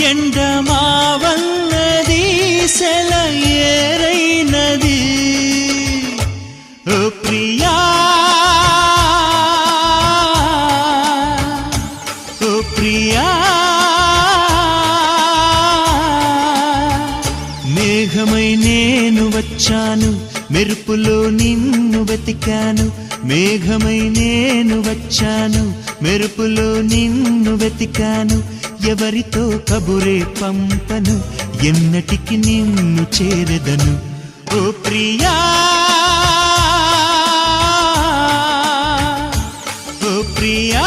ఎండమావన్నది సెలయేరైనది ఓ ప్రియా ఓ ప్రియా మేఘమై నేను వచ్చాను మెరుపులో నిన్ను వెతికాను మేఘమై నేను వచ్చాను మెరుపులో నిన్ను వెతికాను ఎవరితో కబురే పంపను ఎన్నటికి నిన్ను చేరెదను ఓ ప్రియా ఓ ప్రియా